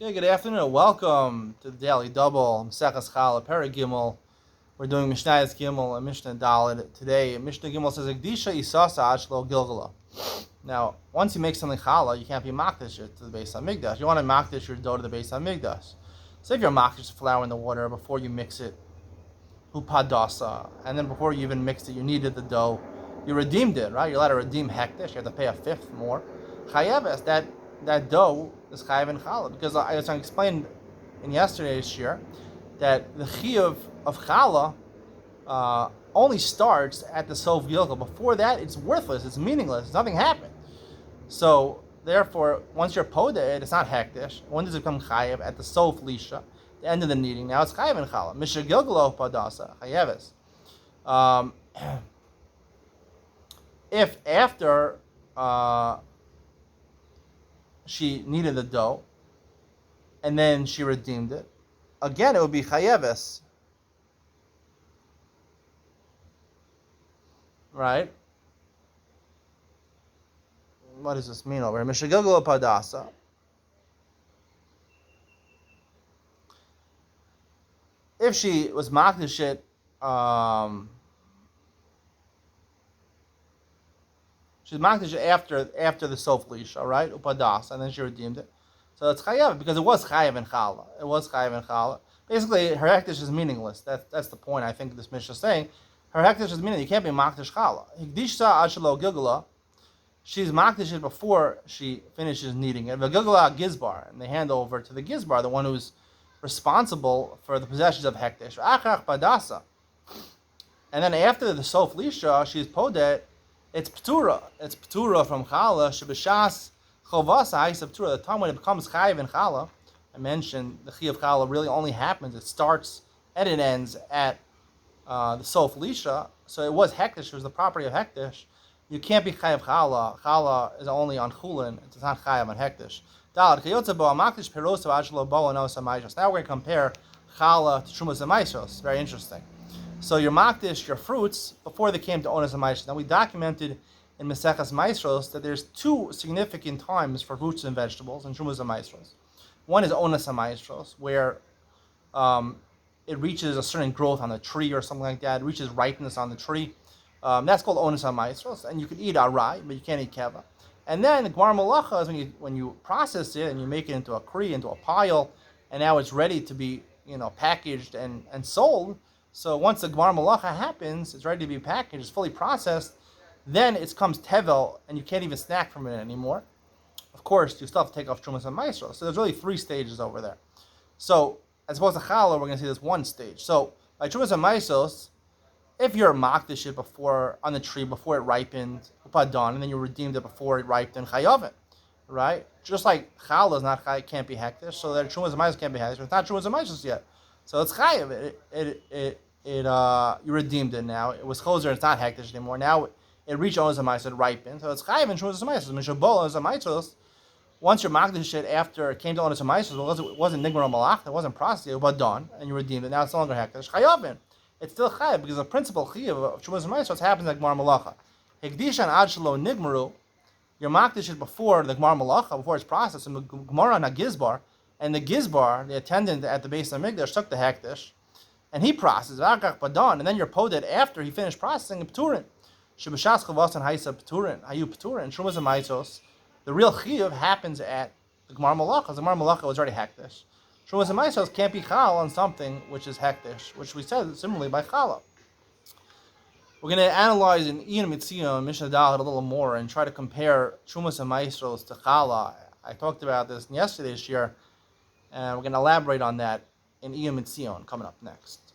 Okay, good afternoon. Welcome to the Daily Double, Maseches Challah, Perek Gimel. We're doing Mishnayos Gimel and Mishnah Dalet today. Mishnah Gimel says, "Ekdisha isasa ashlo gilgala." Now, once you make something challah, you can't be makdish it to the Beis Hamikdash. You want to makdish your dough to the Beis Hamikdash. So if you're makdish the flour in the water before you mix it, upadasa, and then before you even mixed it, you kneaded the dough, you redeemed it, right? You're allowed to redeem hektish. You have to pay a fifth more. Chayeves, that dough is chayev in challah, because as I explained in yesterday's shir, that the chiyuv of challah only starts at the sof gilgal. Before that, it's worthless, it's meaningless, nothing happened. So therefore, once you're podeh, it's not hektish. When does it become chayev? At the sof lisha, the end of the kneading. Now it's chayev in challah. Misha gilgalo padasa chayeves. If after she kneaded the dough, and then she redeemed it, again it would be chayeves, right? What does this mean over here? Mishagilgalo padasa. If she was makdish it, she's makdish after the sof lisha, right? Upadas, and then she redeemed it. So it's chayav because it was chayav in challah. It was chayav in challah. Basically, her hektish is meaningless. That's the point. I think this Mishnah is saying her hektish is meaningless. You can't be makdish challah. Hikdisha ashelo gilgala. She's makdish it before she finishes kneading it. V'gilgala gizbar, and they hand over to the gizbar, the one who's responsible for the possessions of hektish. Achach padasa. And then after the sof lisha, she's podet. It's ptura. It's ptura from challah. Shebeshas chovasa ha'isa ptura. The time when it becomes chayiv in challah, I mentioned the chiyuv challah really only happens. It starts and it ends at the sof lisha. So it was hektish. It was the property of hektish. You can't be chayiv challah. Challah is only on chulin. It's not chayiv on hektish. Dalad kiyotze bo amakdish peros avashlo bo anos amayshos. Now we're going to compare challah to trumas amayshos. Very interesting. So your makdish, your fruits, before they came to onas amayshos. Now we documented in Maseches Maisros that there's two significant times for fruits and vegetables in trumas amayshos. One is onas amayshos, where it reaches a certain growth on the tree or something like that. It reaches ripeness on the tree. That's called onas hamayisros, and you can eat arai, but you can't eat keva. And then the gmar malacha is when you process it and you make it into a kri, into a pile, and now it's ready to be packaged and sold. So once the gmar malacha happens, it's ready to be packaged, it's fully processed. Then it comes tevel, and you can't even snack from it anymore. Of course, you still have to take off trumas and maisros. So there's really three stages over there. So as opposed to challah, we're going to see this one stage. So by trumas and maisros, if you're makdish it before on the tree before it ripened, upadon, and then you redeemed it before it ripened, chayavin, right? Just like challah is not can't be hektish, so that trumas and maisros can't be hektish. It's not trumas and maisros yet, so it's chayav. You redeemed it now. It was choser. It's not hektish anymore. Now it reached onas and maisros, it ripened, so it's chayav in trumas and maisros. Mishabol onas and maisros. Once you're makdish it after it came to onas and maisros, it wasn't nigmar malach, it wasn't processed, upadon, and you redeemed it. Now it's no longer hektish. Chayavin. It's still chayav because the principal chiyuv of trumas and maisros happens like gmar malacha. Hekdishan ad shelo nigmaru, you're makdish it before the gmar malacha, before it's processed, and the gmar on a gizbar, and the gizbar, the attendant at the Beis Hamikdash, took the hektish, and he processed v'akach badon, and then you're poded after he finished processing pturin. Shebeshas chavasan ha'isa pturin, hayu pturin, trumas and maisros. The real chiyuv happens at the gmar malacha. The gmar malacha was already hektish. Trumas and maisros can't be chal on something which is hektish, which we said similarly by challah. We're going to analyze in Iyun Mitzion and Mishnah Dalet a little more and try to compare trumas and maisros to challah. I talked about this in yesterday's year, and we're going to elaborate on that in Iyun Mitzion coming up next.